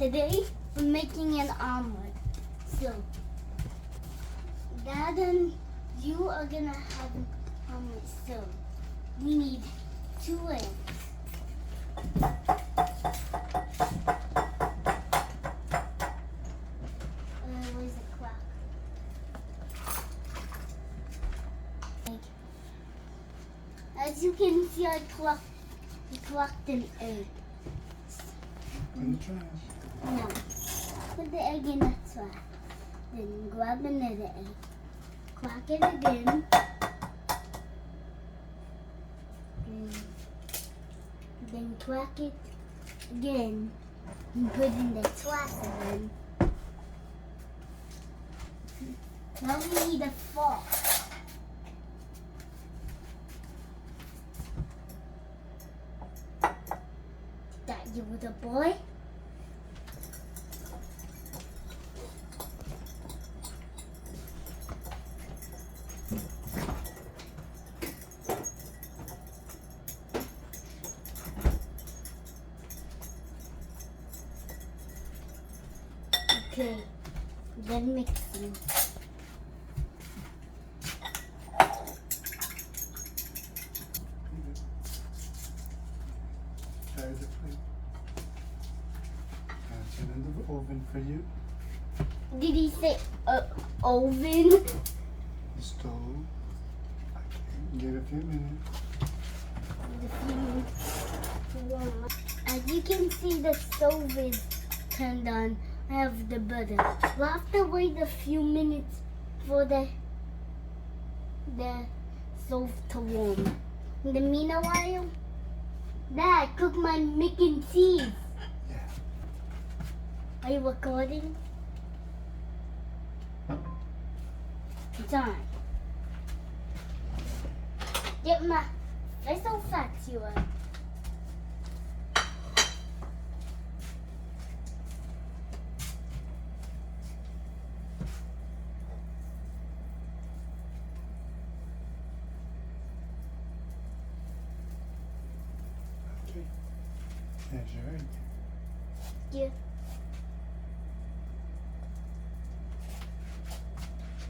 Today we're making an omelet. So, Dad and you are gonna have an omelet. So, we need 2 eggs. Where's the clock? As you can see, I clocked an egg. In the trash. No. Put the egg in the trash. Then grab another egg. Clock it again. Then clock it again. And put in the trash again. Now we need a fork. That you with a boy? Okay, then mixing. Carry the plate. Turn in the oven for you. Did he say oven? The stove. Okay, give it a few minutes. As you can see, the stove is turned on. I have the butter. We'll have to wait a few minutes for the stove to warm. In the meanwhile, Dad, cook my mac and cheese. Yeah. Are you recording? It's on. Get my. That's so fat you are. Okay. There's your egg. Yeah.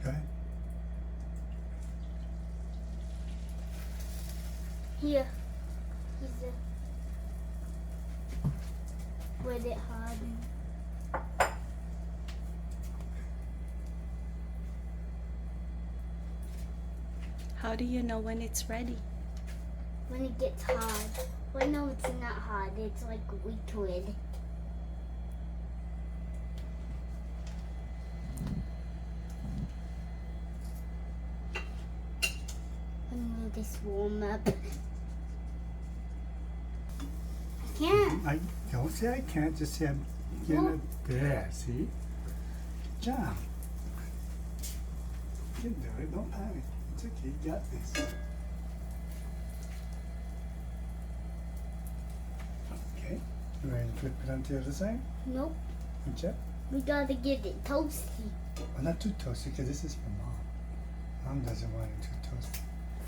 Go ahead. Here. He's with it harden. How do you know when it's ready? When it gets hard. Well, no, it's not hard. It's like liquid. Let this warm up. I can't. I don't say I can't, just say I'm getting it there, see? Good job. You can do it, don't panic. It's okay, you got this. Okay, you ready to flip it onto the other side? Nope. Good job. We gotta get it toasty. Well, not too toasty, because this is for Mom. Mom doesn't want it too toasty.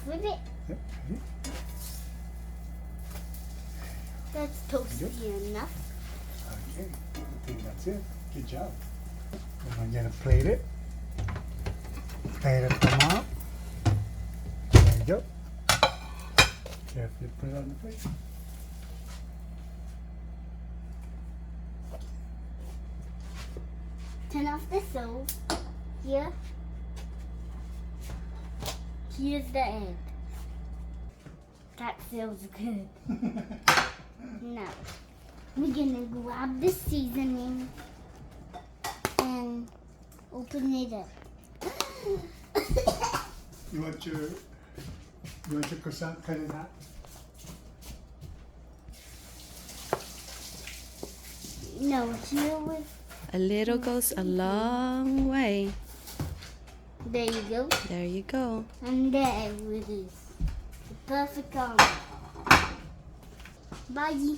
Flip it. Yep, ready? That's toasty enough. Okay, I think that's it. Good job. I'm gonna plate it. Plate it for Mom. There you go. Carefully put it on the plate. Turn off the stove. Here. Here's the egg. That feels good. Now, we're gonna grab the seasoning and open it up. You want your croissant cut in half? No, here with. A little goes a long way. There you go. There you go. And there it is. The perfect omelet. Bye.